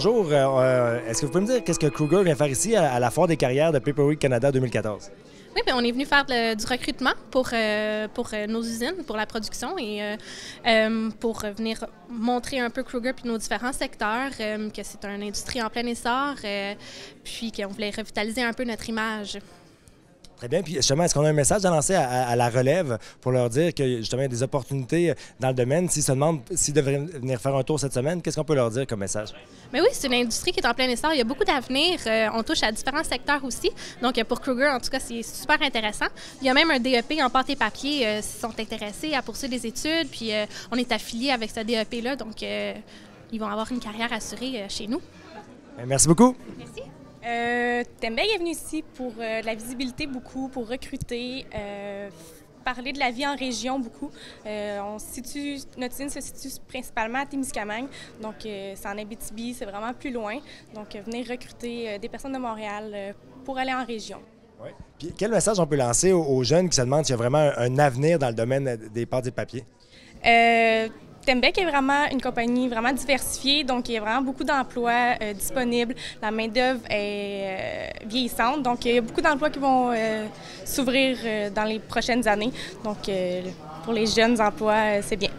bonjour. Est-ce que vous pouvez me dire qu'est-ce que Kruger vient faire ici à la Foire des carrières de Paper Week Canada 2014? Oui, bien, on est venu faire du recrutement pour nos usines, pour la production et pour venir montrer un peu Kruger puis nos différents secteurs, que c'est une industrie en plein essor, puis qu'on voulait revitaliser un peu notre image. Très bien. Puis justement, est-ce qu'on a un message à lancer à la relève pour leur dire que justement il y a des opportunités dans le domaine? S'ils se demandent s'ils devraient venir faire un tour cette semaine, qu'est-ce qu'on peut leur dire comme message? Mais oui, c'est une industrie qui est en plein essor. Il y a beaucoup d'avenir. On touche à différents secteurs aussi. Donc pour Kruger, en tout cas, c'est super intéressant. Il y a même un DEP en pâte et papier s'ils sont intéressés à poursuivre des études. Puis on est affilié avec ce DEP-là. Donc ils vont avoir une carrière assurée chez nous. Merci beaucoup. Merci. Tembeg est venu ici pour de la visibilité beaucoup, pour recruter, parler de la vie en région beaucoup. Notre usine se situe principalement à Témiscamingue, donc c'est en Abitibi, c'est vraiment plus loin. Donc venir recruter des personnes de Montréal pour aller en région. Oui. Puis quel message on peut lancer aux jeunes qui se demandent s'il y a vraiment un avenir dans le domaine des pâtes et papiers? Tembeg est vraiment une compagnie vraiment diversifiée, donc il y a vraiment beaucoup d'emplois disponibles. La main-d'œuvre est vieillissante, donc il y a beaucoup d'emplois qui vont s'ouvrir dans les prochaines années. Donc pour les jeunes emplois, c'est bien.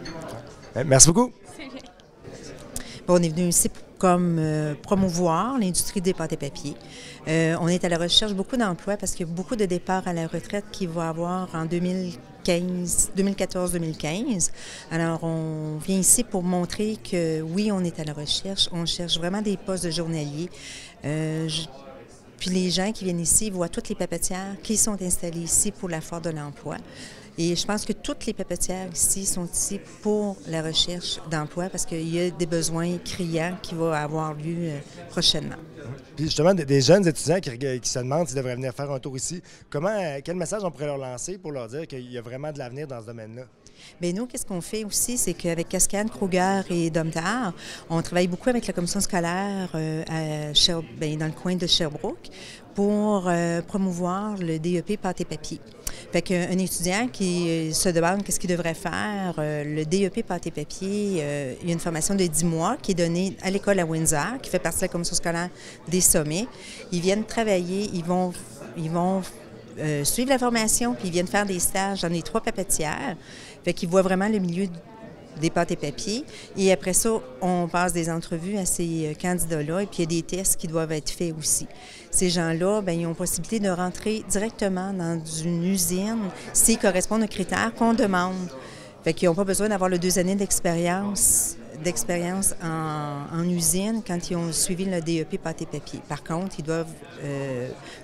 Merci beaucoup. C'est bien. On est venu ici comme promouvoir l'industrie des pâtes et papiers. On est à la recherche beaucoup d'emplois parce qu'il y a beaucoup de départs à la retraite qu'il va y avoir en 2014-2015. Alors, on vient ici pour montrer que oui, on est à la recherche. On cherche vraiment des postes de journaliers. Puis les gens qui viennent ici voient toutes les papetières qui sont installées ici pour la Foire de l'emploi. Et je pense que toutes les papetières ici sont ici pour la recherche d'emploi parce qu'il y a des besoins criants qui vont avoir lieu prochainement. Puis justement, des jeunes étudiants qui se demandent s'ils devraient venir faire un tour ici, quel message on pourrait leur lancer pour leur dire qu'il y a vraiment de l'avenir dans ce domaine-là? Bien, nous, qu'est-ce qu'on fait aussi, c'est qu'avec Cascade, Kruger et Domtar, on travaille beaucoup avec la commission scolaire dans le coin de Sherbrooke pour promouvoir le DEP pâte et papier. Fait qu'un étudiant qui se demande qu'est-ce qu'il devrait faire, le DEP pâte et papier, il y a une formation de 10 mois qui est donnée à l'école à Windsor, qui fait partie de la commission scolaire des sommets. Ils viennent travailler, ils vont suivre la formation, puis ils viennent faire des stages dans les 3 papetières. Fait qu'ils voient vraiment le milieu des pâtes et papiers. Et après ça, on passe des entrevues à ces candidats-là et puis il y a des tests qui doivent être faits aussi. Ces gens-là, bien, ils ont possibilité de rentrer directement dans une usine s'ils correspondent aux critères qu'on demande. Fait qu'ils n'ont pas besoin d'avoir le 2 années d'expérience en usine quand ils ont suivi le DEP pâte et papier. Par contre, ils doivent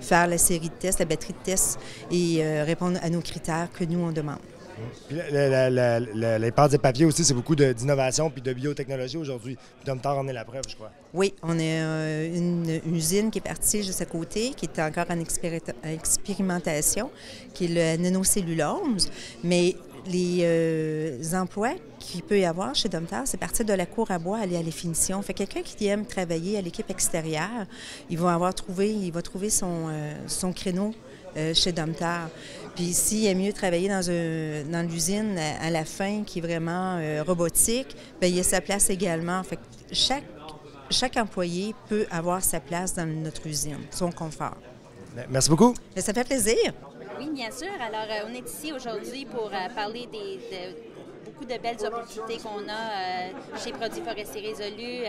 faire la série de tests, la batterie de tests et répondre à nos critères que nous, on demande. Puis les pâtes et papiers aussi, c'est beaucoup d'innovation puis de biotechnologie aujourd'hui. Puis Domtar en est la preuve, je crois. Oui, on a une usine qui est partie juste à côté, qui est encore en expérimentation, qui est le nanocellulose. Mais les emplois qu'il peut y avoir chez Domtar, c'est partir de la cour à bois, aller à la finition. Fait quelqu'un qui aime travailler à l'équipe extérieure, il va trouver son créneau chez Domtar. Puis s'il aime mieux travailler dans l'usine à la fin, qui est vraiment robotique, bien, il y a sa place également. Fait que chaque employé peut avoir sa place dans notre usine, son confort. Merci beaucoup. Bien, ça fait plaisir. Oui, bien sûr. Alors, on est ici aujourd'hui pour parler beaucoup de belles opportunités qu'on a chez Produits forestiers résolus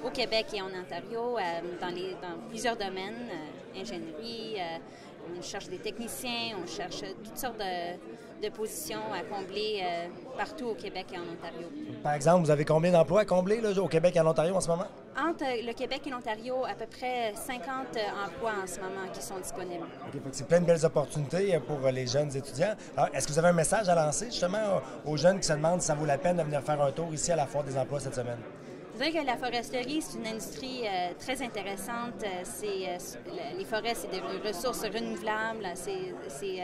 au Québec et en Ontario, dans plusieurs domaines, ingénierie, on cherche des techniciens, on cherche toutes sortes de positions à combler partout au Québec et en Ontario. Par exemple, vous avez combien d'emplois à combler là, au Québec et en Ontario en ce moment? Entre le Québec et l'Ontario, à peu près 50 emplois en ce moment qui sont disponibles. Okay, c'est plein de belles opportunités pour les jeunes étudiants. Alors, est-ce que vous avez un message à lancer justement aux jeunes qui se demandent si ça vaut la peine de venir faire un tour ici à la Foire des emplois cette semaine? Je dirais que la foresterie, c'est une industrie très intéressante. Les forêts, c'est des ressources renouvelables. Il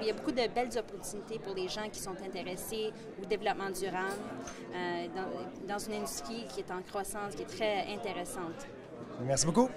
y a beaucoup de belles opportunités pour les gens qui sont intéressés au développement durable dans une industrie qui est en croissance, qui est très intéressante. Merci beaucoup.